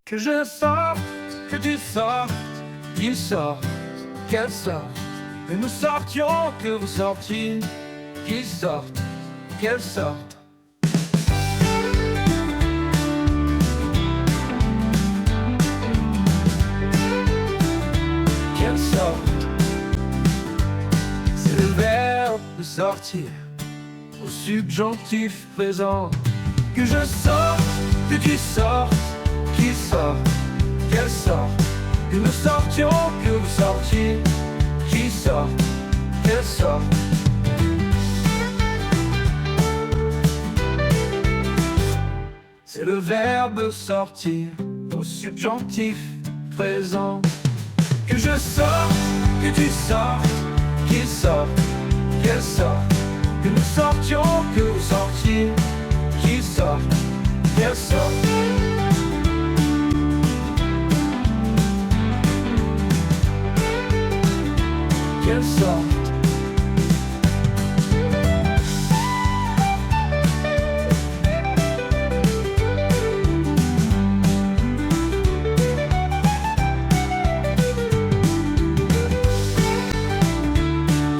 Que je sorte, que tu sortes, qu'il sorte, qu'elle sorte, que nous sortions, que vous sortiez, qu'il sorte, qu'elle sorte. Qu'elle sorte. C'est le verbe de sortir au subjonctif présent. Que je sorte, que tu sortes, qu'il sorte, qu'elle sorte, que nous sortions, que vous sortiez, qu'il sorte, qu'elle sorte. C'est le verbe sortir au subjonctif présent. Que je sorte, que tu sortes, qu'il sorte, qu'elle sorte, que nous sortions, que vous sortiez, qu'il sorte, qu'elle sorte. Qu'elle sorte.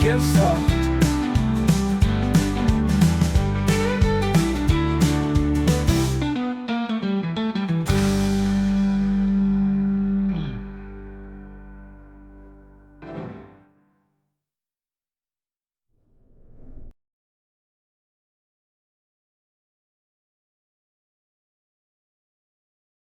Qu'elle sorte.